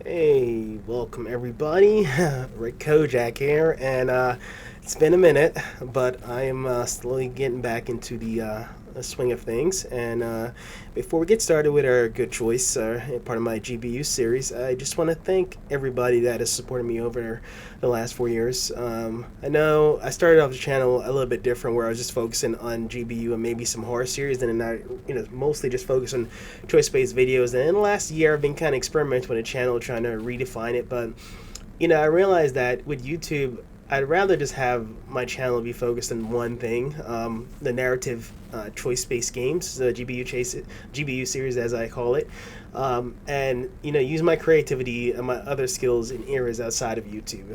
Hey, welcome everybody. Rick Kojack here, and it's been a minute, but I am slowly getting back into the swing of things. And before we get started with our good choice, part of my GBU series, I just want to thank everybody that has supported me over the last 4 years. I know I started off the channel a little bit different, where I was just focusing on GBU and maybe some horror series, and then mostly just focus on choice-based videos. And in the last year, I've been kind of experimenting with the channel, trying to redefine it. But I realized that with YouTube, I'd rather just have my channel be focused on one thing, the narrative choice-based games, the GBU series as I call it, and use my creativity and my other skills in areas outside of YouTube.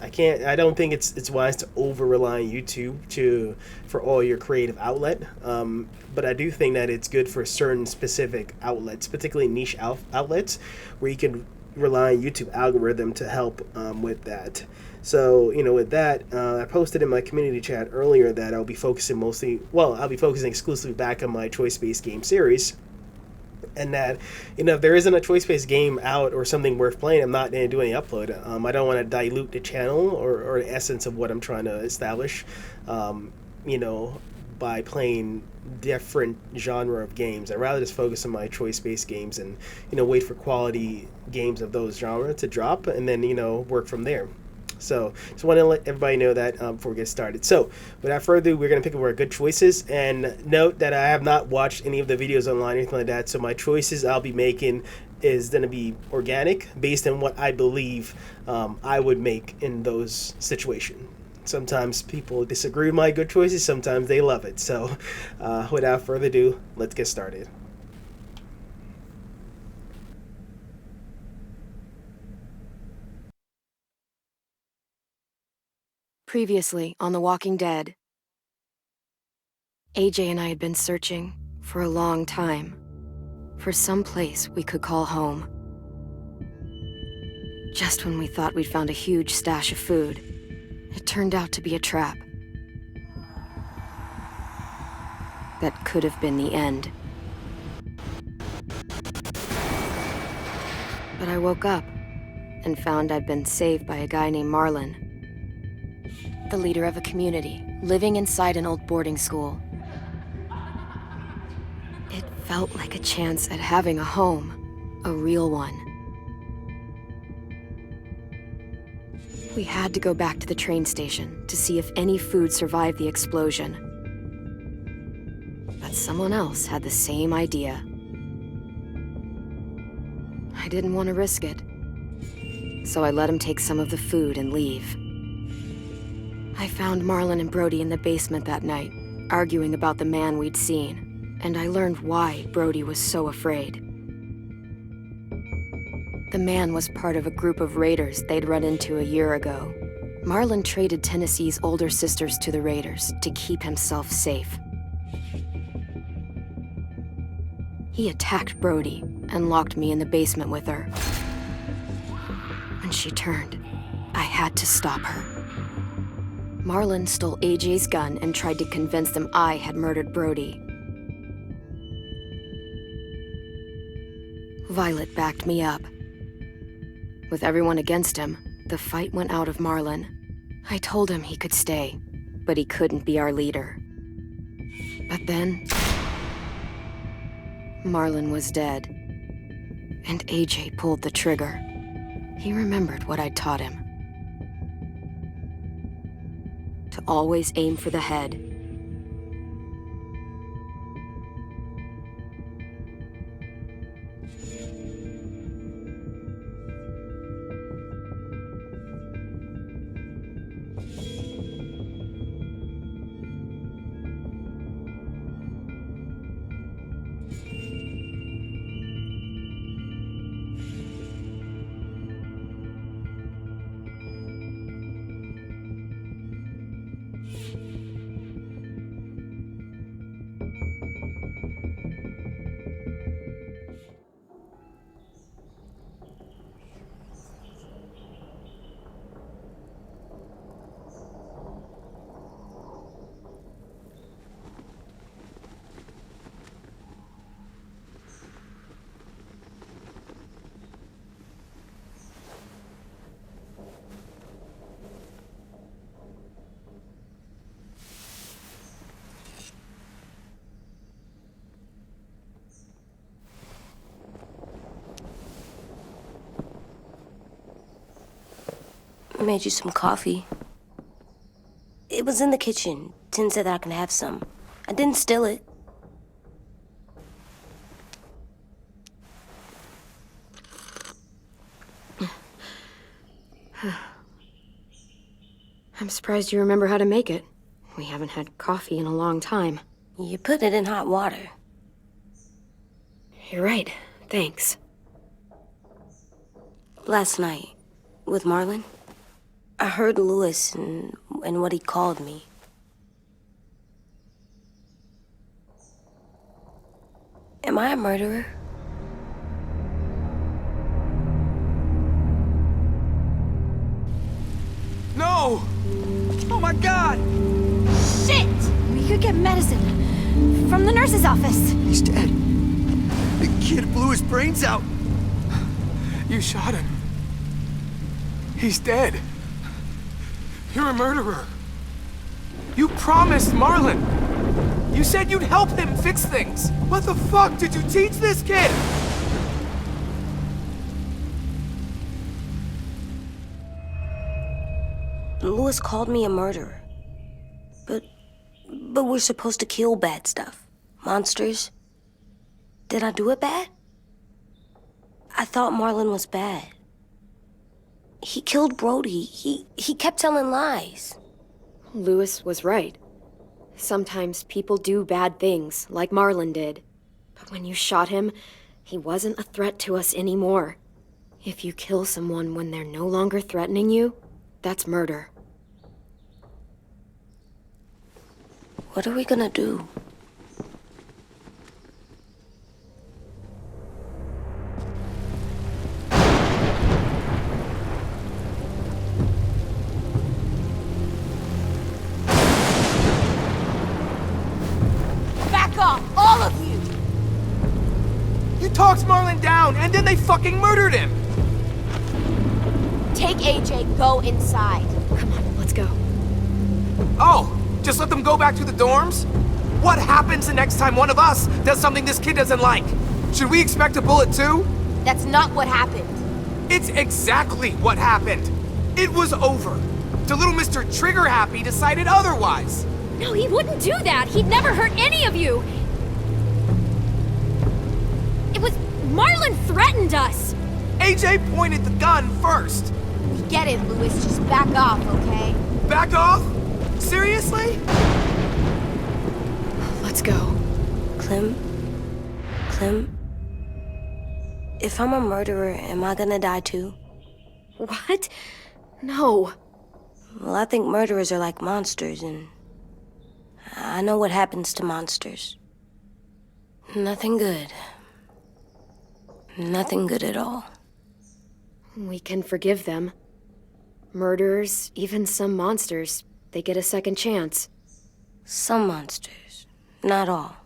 I don't think it's wise to over rely on YouTube for all your creative outlet, but I do think that it's good for certain specific outlets, particularly niche outlets, where you can rely on YouTube algorithm to help with that. So, with that, I posted in my community chat earlier that I'll be focusing exclusively back on my choice-based game series. And that, if there isn't a choice-based game out or something worth playing, I'm not going to do any upload. I don't want to dilute the channel or the essence of what I'm trying to establish, by playing different genre of games. I'd rather just focus on my choice-based games and, wait for quality games of those genre to drop and then, work from there. So just want to let everybody know that before we get started. So without further ado, we're going to pick up our good choices. And note that I have not watched any of the videos online or anything like that. So my choices I'll be making is going to be organic based on what I believe I would make in those situations. Sometimes people disagree with my good choices. Sometimes they love it. So without further ado, let's get started. Previously on The Walking Dead, AJ and I had been searching for a long time for some place we could call home. Just when we thought we'd found a huge stash of food, it turned out to be a trap. That could have been the end. But I woke up and found I'd been saved by a guy named Marlon, the leader of a community living inside an old boarding school. It felt like a chance at having a home, a real one. We had to go back to the train station to see if any food survived the explosion. But someone else had the same idea. I didn't want to risk it, so I let him take some of the food and leave. I found Marlon and Brody in the basement that night, arguing about the man we'd seen, and I learned why Brody was so afraid. The man was part of a group of raiders they'd run into a year ago. Marlon traded Tennessee's older sisters to the raiders to keep himself safe. He attacked Brody and locked me in the basement with her. When she turned, I had to stop her. Marlon stole AJ's gun and tried to convince them I had murdered Brody. Violet backed me up. With everyone against him, the fight went out of Marlon. I told him he could stay, but he couldn't be our leader. But then, Marlon was dead, and AJ pulled the trigger. He remembered what I'd taught him. To always aim for the head. I made you some coffee. It was in the kitchen. Tin said that I can have some. I didn't steal it. I'm surprised you remember how to make it. We haven't had coffee in a long time. You put it in hot water. You're right. Thanks. Last night, with Marlon, I heard Lewis and what he called me. Am I a murderer? No! Oh my god! Shit! We could get medicine from the nurse's office. He's dead. The kid blew his brains out. You shot him. He's dead. You're a murderer. You promised Marlon. You said you'd help him fix things. What the fuck did you teach this kid? Lewis called me a murderer. But we're supposed to kill bad stuff. Monsters. Did I do it bad? I thought Marlon was bad. He killed Brody. He kept telling lies. Lewis was right. Sometimes people do bad things, like Marlon did. But when you shot him, he wasn't a threat to us anymore. If you kill someone when they're no longer threatening you, that's murder. What are we gonna do? Back off, all of you! You talked Marlon down, and then they fucking murdered him! Take AJ, go inside. Come on, let's go. Oh, just let them go back to the dorms? What happens the next time one of us does something this kid doesn't like? Should we expect a bullet too? That's not what happened. It's exactly what happened. It was over. The little Mr. Trigger Happy decided otherwise. No, he wouldn't do that. He'd never hurt any of you. It was... Marlon threatened us. AJ pointed the gun first. We get it, Lewis. Just back off, okay? Back off? Seriously? Let's go. Clem? If I'm a murderer, am I gonna die too? What? No. Well, I think murderers are like monsters, and I know what happens to monsters. Nothing good. Nothing good at all. We can forgive them. Murderers, even some monsters, they get a second chance. Some monsters, not all.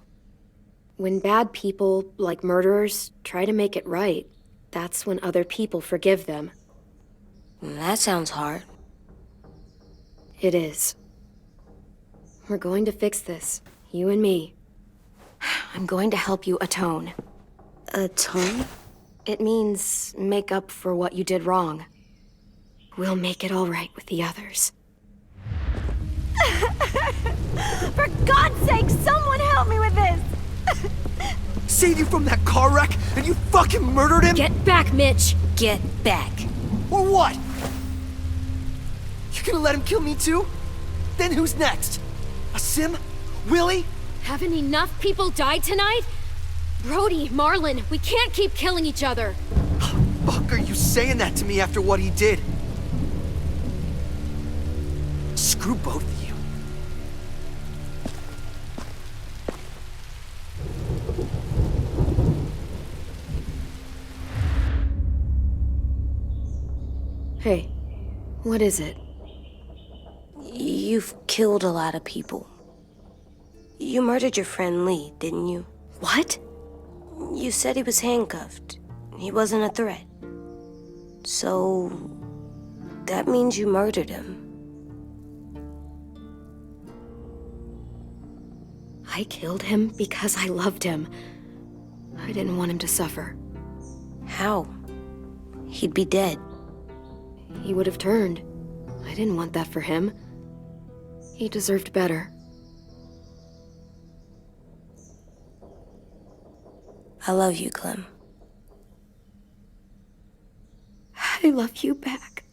When bad people, like murderers, try to make it right, that's when other people forgive them. That sounds hard. It is. We're going to fix this, you and me. I'm going to help you atone. Atone? It means make up for what you did wrong. We'll make it all right with the others. For God's sake, someone help me with this! Saved you from that car wreck, and you fucking murdered him? Get back, Mitch! Get back. Or what? You gonna let him kill me too? Then who's next? A Sim? Willie? Haven't enough people died tonight? Brody, Marlon, we can't keep killing each other. Fuck are you saying that to me after what he did? Screw both of you. Hey, what is it? You've killed a lot of people. You murdered your friend Lee, didn't you? What? You said he was handcuffed. He wasn't a threat. So... that means you murdered him. I killed him because I loved him. I didn't want him to suffer. How? He'd be dead. He would have turned. I didn't want that for him. He deserved better. I love you, Clem. I love you back.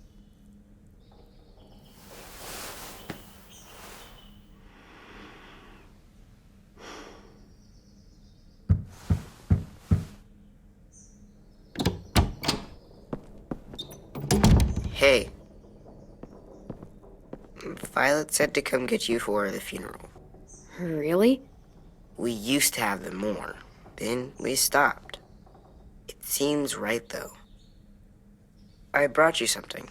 Hey. Violet said to come get you for the funeral. Really? We used to have them more. Then we stopped. It seems right, though. I brought you something.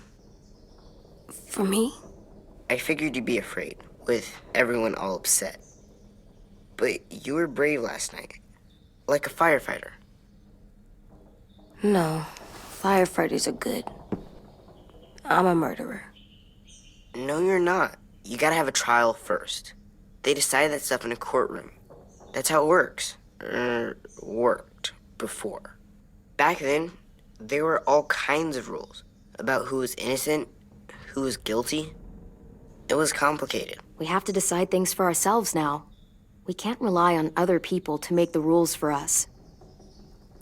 For me? I figured you'd be afraid, with everyone all upset. But you were brave last night. Like a firefighter. No. Firefighters are good. I'm a murderer. No, you're not. You gotta have a trial first. They decide that stuff in a courtroom. That's how it works. Worked before. Back then, there were all kinds of rules about who was innocent, who was guilty. It was complicated. We have to decide things for ourselves now. We can't rely on other people to make the rules for us.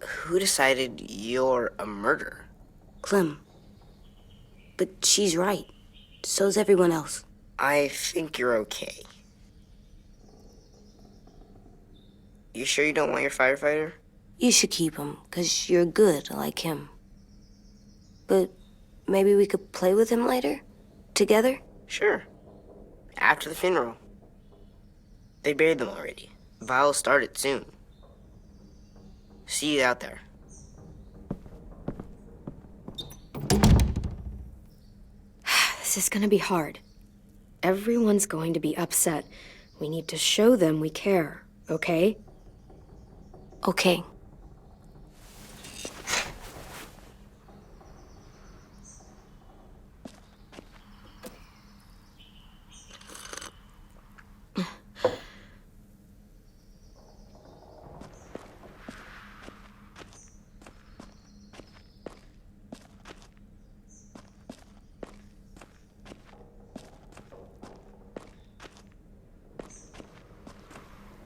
Who decided you're a murderer? Clem. But she's right. So's everyone else. I think you're okay. You sure you don't want your firefighter? You should keep him, 'cause you're good like him. But maybe we could play with him later? Together? Sure. After the funeral. They buried them already. Vile'll start it soon. See you out there. This is gonna be hard. Everyone's going to be upset. We need to show them we care, okay? Okay.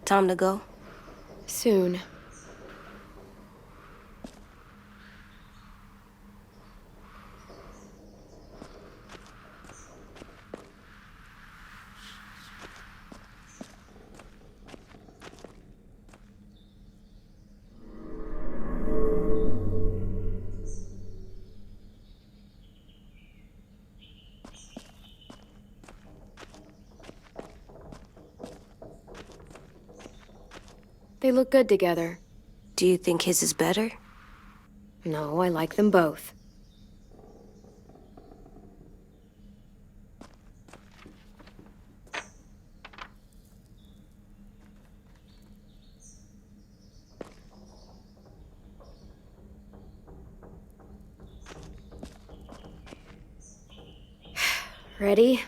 Time to go? Soon. They look good together. Do you think his is better? No, I like them both. Ready?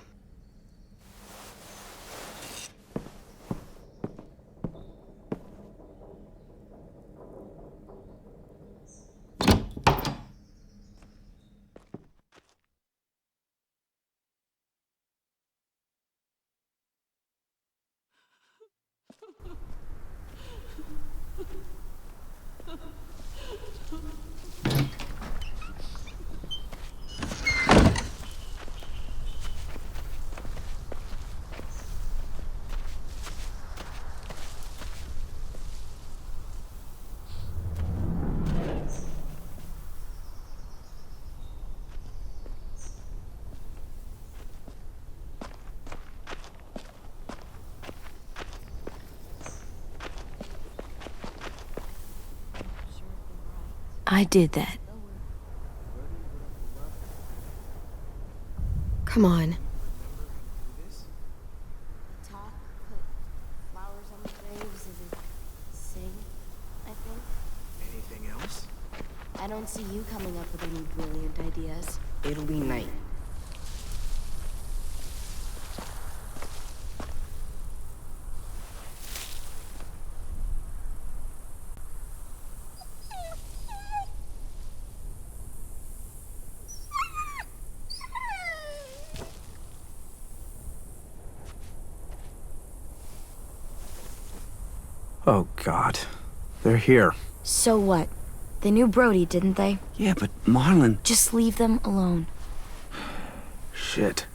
I did that. Come on. Talk, put flowers on the graves, and sing, I think. Anything else? I don't see you coming up with any brilliant ideas. It'll be night. Oh, God. They're here. So what? They knew Brody, didn't they? Yeah, but Marlon... Just leave them alone. Shit.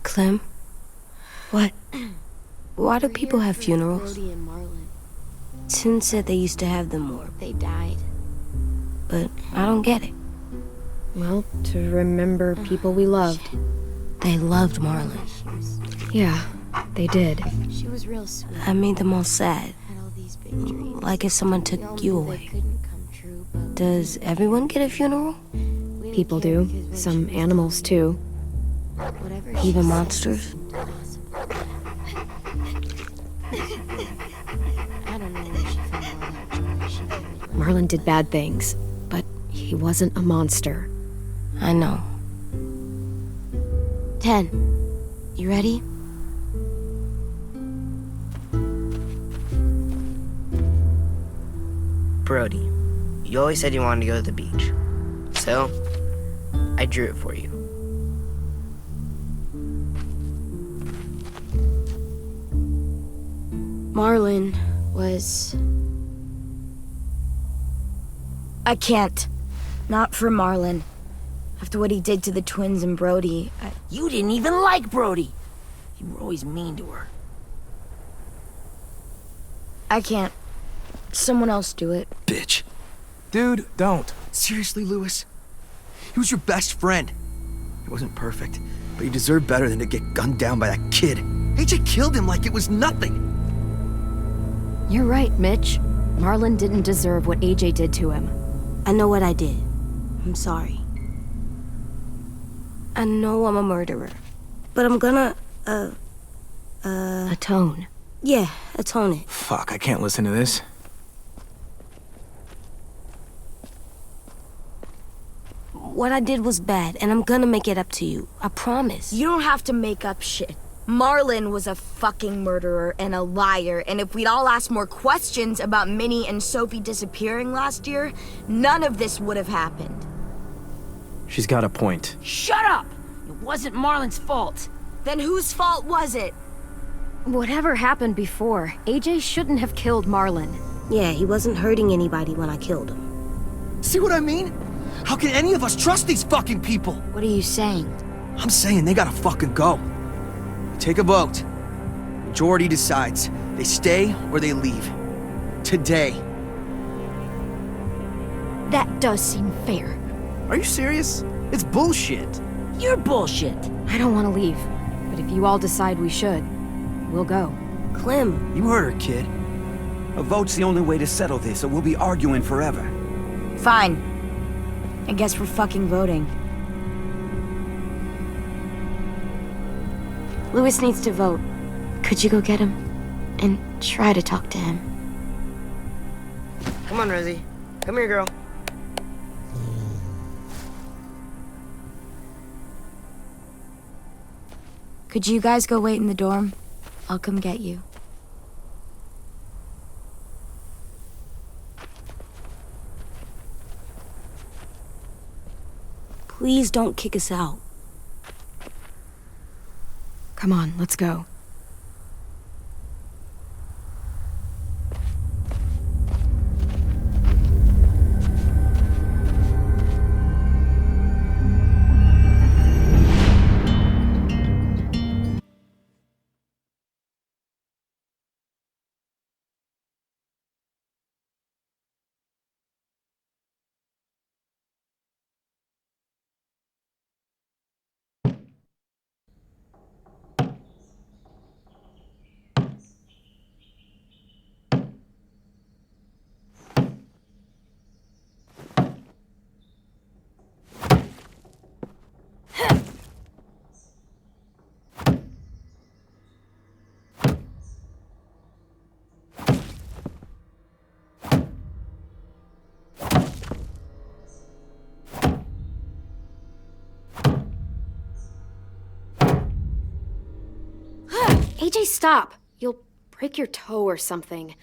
Clem? What? Why do people have funerals? Brody and Marlon. Sin said they used to have them more, They died. but I don't get it. Well, to remember people we loved. They loved Marlon. Yeah, they did. She was real sweet. I made them all sad. Had all these big dreams. Like if someone took We all you knew they away. couldn't come true, but Does everyone get a funeral? we didn't People care do. because when Some she was animals, too. whatever she Even said monsters? seemed possible. I don't know where she found all that joy she carried. Marlon did bad things, but he wasn't a monster. I know. 10. You ready? Brody, you always said you wanted to go to the beach. So, I drew it for you. Marlon was... I can't. Not for Marlon. After what he did to the twins and Brody, You didn't even like Brody. You were always mean to her. I can't. Someone else do it. Bitch. Dude, don't. Seriously, Lewis? He was your best friend. He wasn't perfect, but he deserved better than to get gunned down by that kid. AJ killed him like it was nothing. You're right, Mitch. Marlon didn't deserve what AJ did to him. I know what I did. I'm sorry. I know I'm a murderer. But I'm gonna, Atone. yeah, atone it. Fuck, I can't listen to this. What I did was bad, and I'm gonna make it up to you. I promise. You don't have to make up shit. Marlon was a fucking murderer and a liar, and if we'd all asked more questions about Minnie and Sophie disappearing last year, none of this would have happened. She's got a point. Shut up! It wasn't Marlon's fault. Then whose fault was it? Whatever happened before, AJ shouldn't have killed Marlon. Yeah, he wasn't hurting anybody when I killed him. See what I mean? How can any of us trust these fucking people? What are you saying? I'm saying they gotta fucking go. Take a vote. Majority decides. They stay or they leave. Today. That does seem fair. Are you serious? It's bullshit. You're bullshit. I don't want to leave, but if you all decide we should, we'll go. Clem, You heard her, kid. A vote's the only way to settle this, or we'll be arguing forever. Fine. I guess we're fucking voting. Lewis needs to vote. Could you go get him? And try to talk to him. Come on, Rosie. Come here, girl. Could you guys go wait in the dorm? I'll come get you. Please don't kick us out. Come on, let's go. AJ, stop! You'll break your toe or something.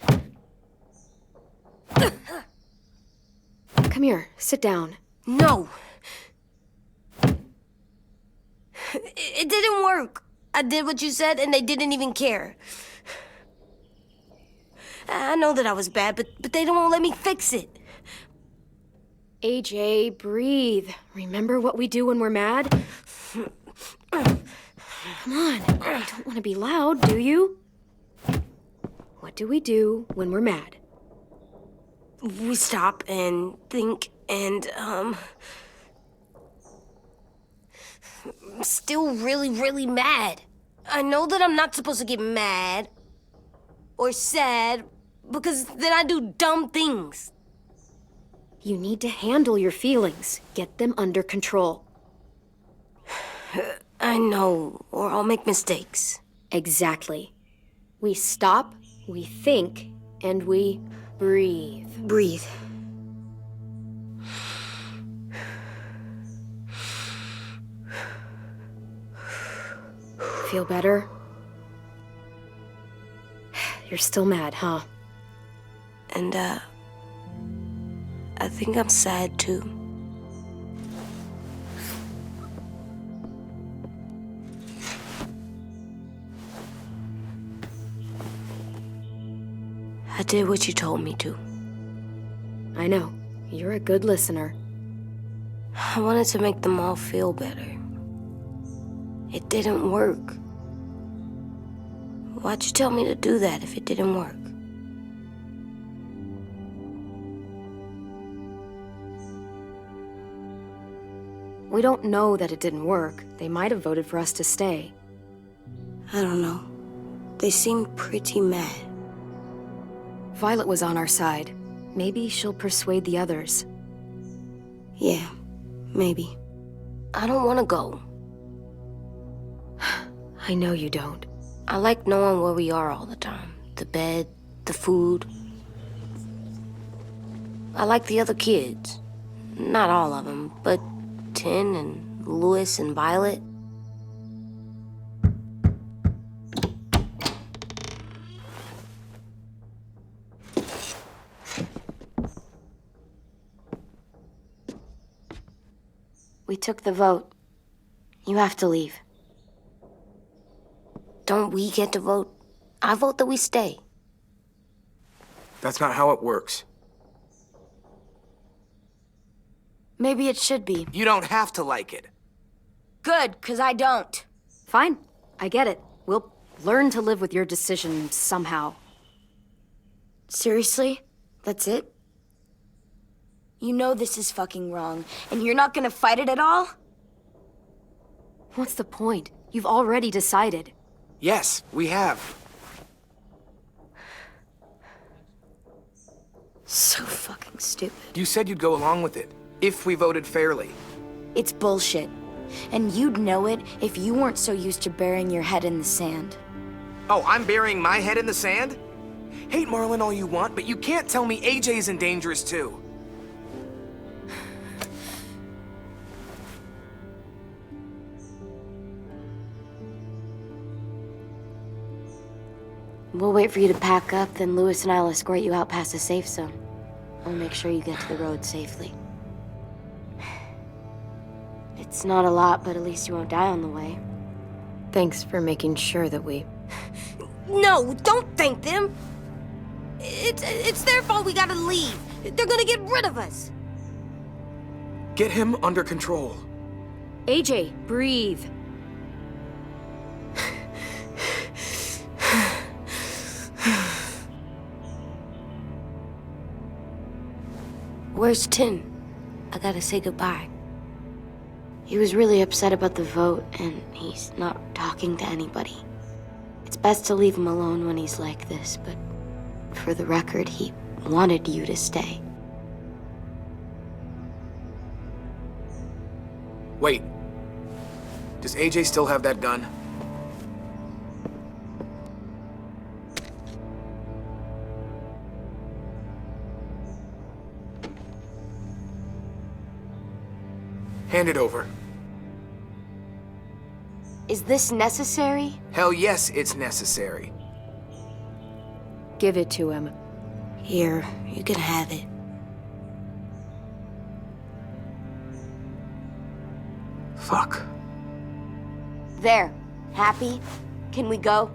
Come here, sit down. No! It didn't work. I did what you said and they didn't even care. I know that I was bad, but they don't let me fix it. AJ, breathe. Remember what we do when we're mad? Come on, you don't want to be loud, do you? What do we do when we're mad? We stop and think and, I'm still really, really mad. I know that I'm not supposed to get mad or sad because then I do dumb things. You need to handle your feelings. Get them under control. I know, or I'll make mistakes. Exactly. We stop, we think, and we breathe. Breathe. Feel better? You're still mad, huh? And, I think I'm sad too. I did what you told me to. I know. You're a good listener. I wanted to make them all feel better. It didn't work. Why'd you tell me to do that if it didn't work? We don't know that it didn't work. They might have voted for us to stay. I don't know. They seemed pretty mad. Violet was on our side. Maybe she'll persuade the others. Yeah, maybe. I don't want to go. I know you don't. I like knowing where we are all the time. The bed, the food. I like the other kids. Not all of them, but Tin and Louis and Violet. We took the vote. You have to leave. Don't we get to vote? I vote that we stay. That's not how it works. Maybe it should be. You don't have to like it. Good, 'cause I don't. Fine. I get it. We'll learn to live with your decision somehow. Seriously? That's it? You know this is fucking wrong, and you're not gonna fight it at all? What's the point? You've already decided. Yes, we have. So fucking stupid. You said you'd go along with it, if we voted fairly. It's bullshit. And you'd know it if you weren't so used to burying your head in the sand. Oh, I'm burying my head in the sand? Hate Marlon all you want, but you can't tell me AJ's in dangerous too. We'll wait for you to pack up, then Louis and I'll escort you out past the safe zone. I'll make sure you get to the road safely. It's not a lot, but at least you won't die on the way. Thanks for making sure that we... No, don't thank them! It's their fault we gotta leave. They're gonna get rid of us. Get him under control. AJ, breathe. Where's Tin? I gotta say goodbye. He was really upset about the vote, and he's not talking to anybody. It's best to leave him alone when he's like this, but for the record, he wanted you to stay. Wait. Does AJ still have that gun? Hand it over. Is this necessary? Hell yes, it's necessary. Give it to him. Here, you can have it. Fuck. There. Happy? Can we go?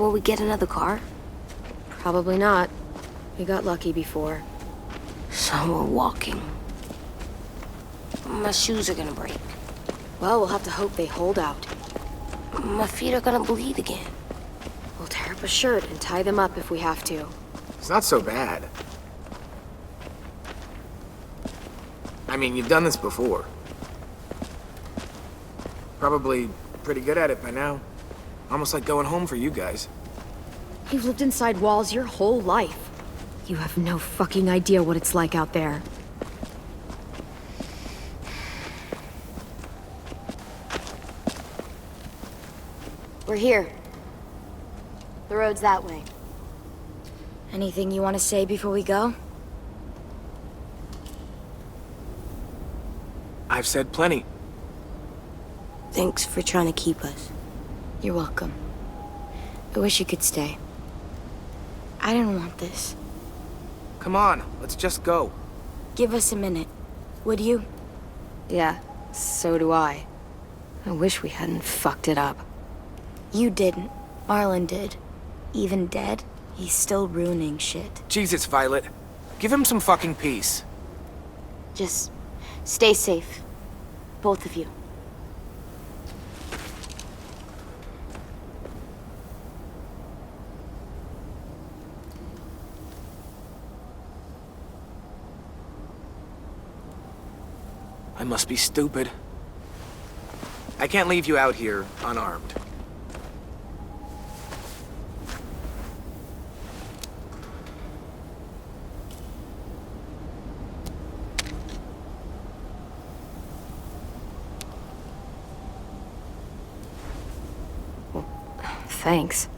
Will we get another car? Probably not. We got lucky before. So we're walking. My shoes are gonna break. Well, we'll have to hope they hold out. My feet are gonna bleed again. We'll tear up a shirt and tie them up if we have to. It's not so bad. I mean, you've done this before. Probably pretty good at it by now. Almost like going home for you guys. You've lived inside walls your whole life. You have no fucking idea what it's like out there. We're here. The road's that way. Anything you want to say before we go? I've said plenty. Thanks for trying to keep us. You're welcome. I wish you could stay. I didn't want this. Come on, let's just go. Give us a minute, would you? Yeah, so do I. I wish we hadn't fucked it up. You didn't. Marlon did. Even dead, he's still ruining shit. Jesus, Violet. Give him some fucking peace. Just stay safe. Both of you. I must be stupid. I can't leave you out here unarmed. Thanks.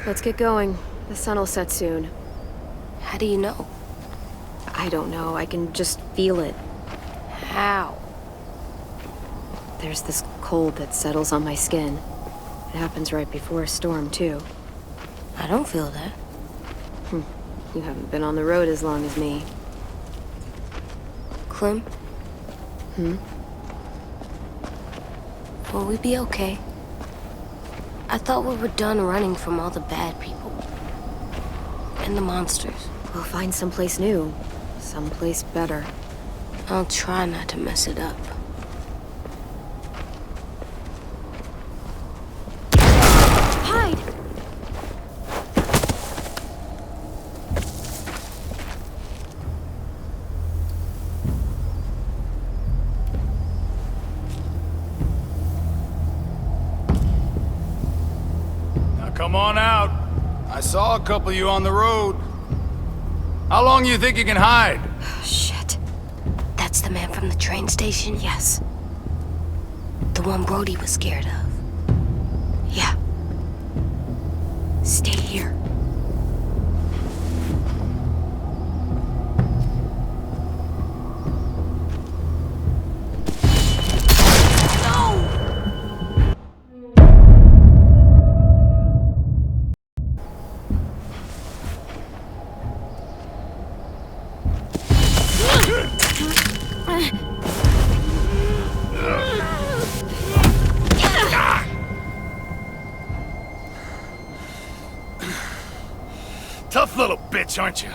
Let's get going. The sun will set soon. How do you know? I don't know. I can just feel it. How? There's this cold that settles on my skin. It happens right before a storm, too. I don't feel that. You haven't been on the road as long as me. Clem? Will we be okay? I thought we were done running from all the bad people. And the monsters. We'll find someplace new. Someplace better. I'll try not to mess it up. Hide! Come on out. I saw a couple of you on the road. How long you think you can hide? Shit. That's the man from the train station? Yes. The one Brody was scared of. Yeah. Stay here. Tough little bitch, aren't you?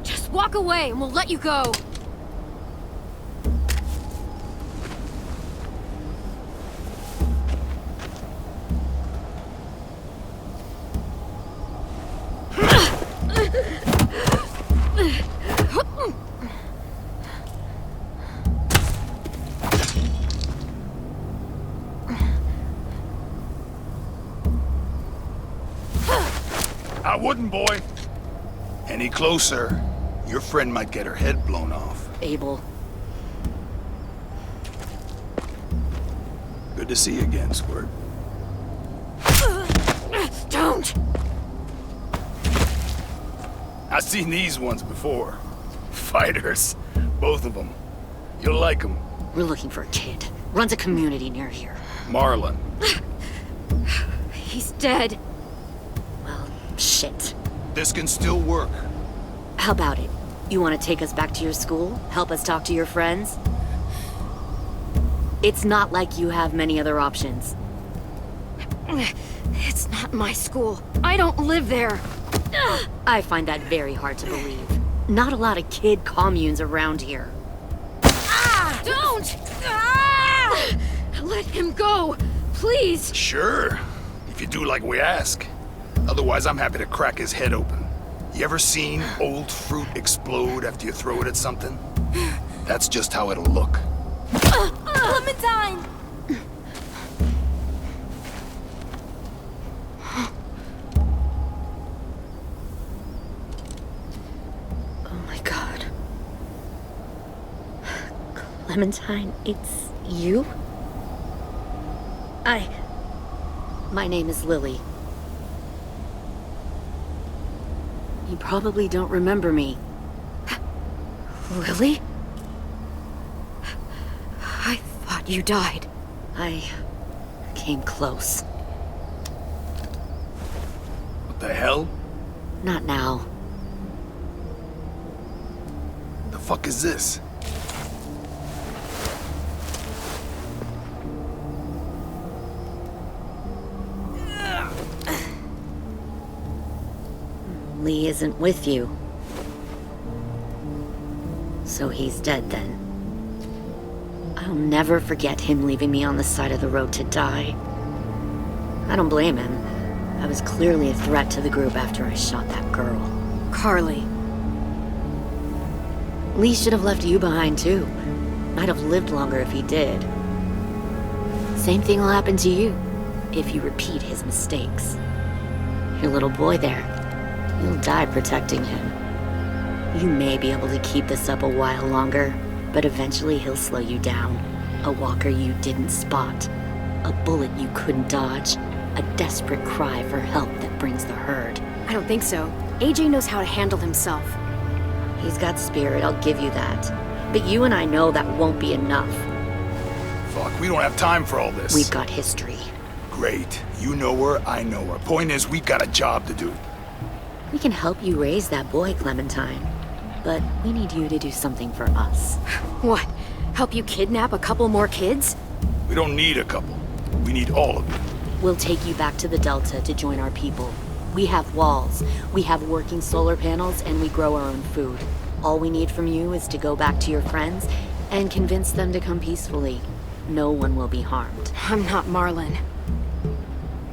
Just walk away and we'll let you go. I wouldn't, boy. Any closer, your friend might get her head blown off. Abel. Good to see you again, Squirt. Don't! I've seen these ones before. Fighters. Both of them. You'll like them. We're looking for a kid. Runs a community near here. Marlon. He's dead. Well, shit. This can still work. How about it? You want to take us back to your school? Help us talk to your friends? It's not like you have many other options. It's not my school. I don't live there. I find that very hard to believe. Not a lot of kid communes around here. Don't! Let him go, please. Sure, if you do like we ask. Otherwise, I'm happy to crack his head open. You ever seen old fruit explode after you throw it at something? That's just how it'll look. Clementine! Oh my god. Clementine, it's you? My name is Lily. You probably don't remember me. Lily? I thought you died. I came close. What the hell? Not now. The fuck is this? Lee isn't with you. So he's dead then. I'll never forget him leaving me on the side of the road to die. I don't blame him. I was clearly a threat to the group after I shot that girl. Carly. Lee should have left you behind too. Might have lived longer if he did. Same thing will happen to you if you repeat his mistakes. Your little boy there, you'll die protecting him. You may be able to keep this up a while longer, but eventually he'll slow you down. A walker you didn't spot. A bullet you couldn't dodge. A desperate cry for help that brings the herd. I don't think so. AJ knows how to handle himself. He's got spirit, I'll give you that. But you and I know that won't be enough. Fuck, we don't have time for all this. We've got history. Great. You know her, I know her. Point is, we've got a job to do. We can help you raise that boy, Clementine. But we need you to do something for us. What? Help you kidnap a couple more kids? We don't need a couple. We need all of them. We'll take you back to the Delta to join our people. We have walls, we have working solar panels, and we grow our own food. All we need from you is to go back to your friends and convince them to come peacefully. No one will be harmed. I'm not Marlon.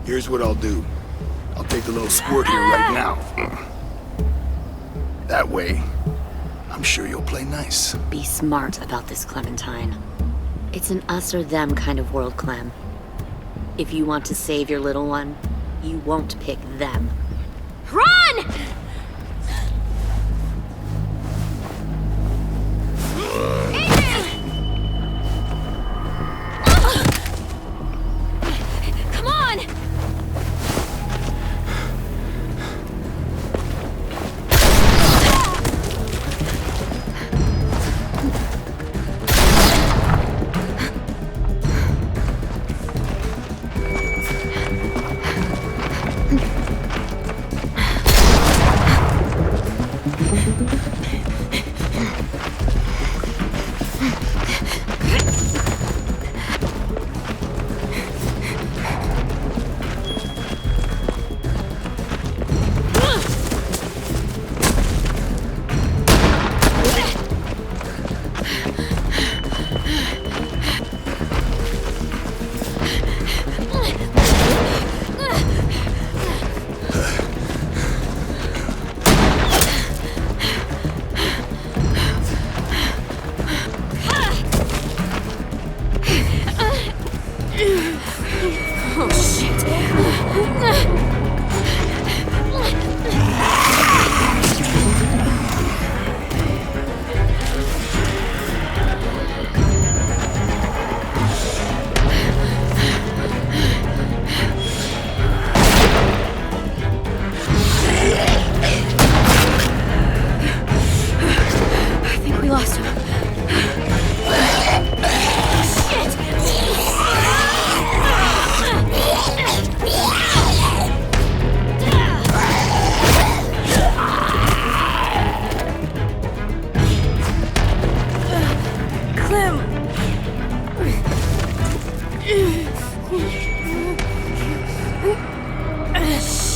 Here's what I'll do. I'll take the little squirt here right now. That way, I'm sure you'll play nice. Be smart about this, Clementine. It's an us or them kind of world, Clem. If you want to save your little one, you won't pick them. Run! Come on!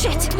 Shit!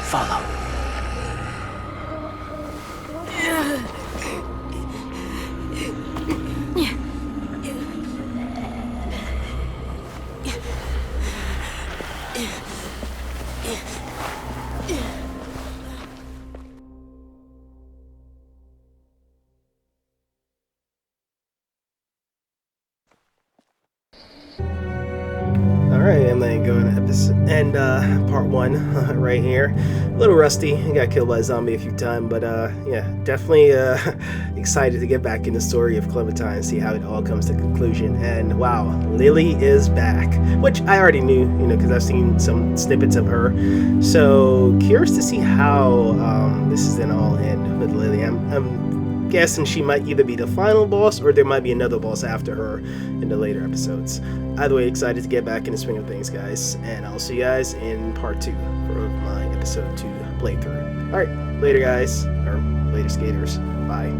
Follow. Alright, I'm gonna go into episode part 1 right here. A little rusty, I got killed by a zombie a few times, but yeah, definitely excited to get back in the story of Clementine and see how it all comes to conclusion. And wow, Lily is back, which I already knew, you know, because I've seen some snippets of her. So curious to see how this is gonna all end with Lily. I'm guessing she might either be the final boss or there might be another boss after her in the later episodes. Either way, excited to get back in the swing of things, guys, and I'll see you guys in part 2 for my episode 2 playthrough. Alright, later guys, or later skaters, bye.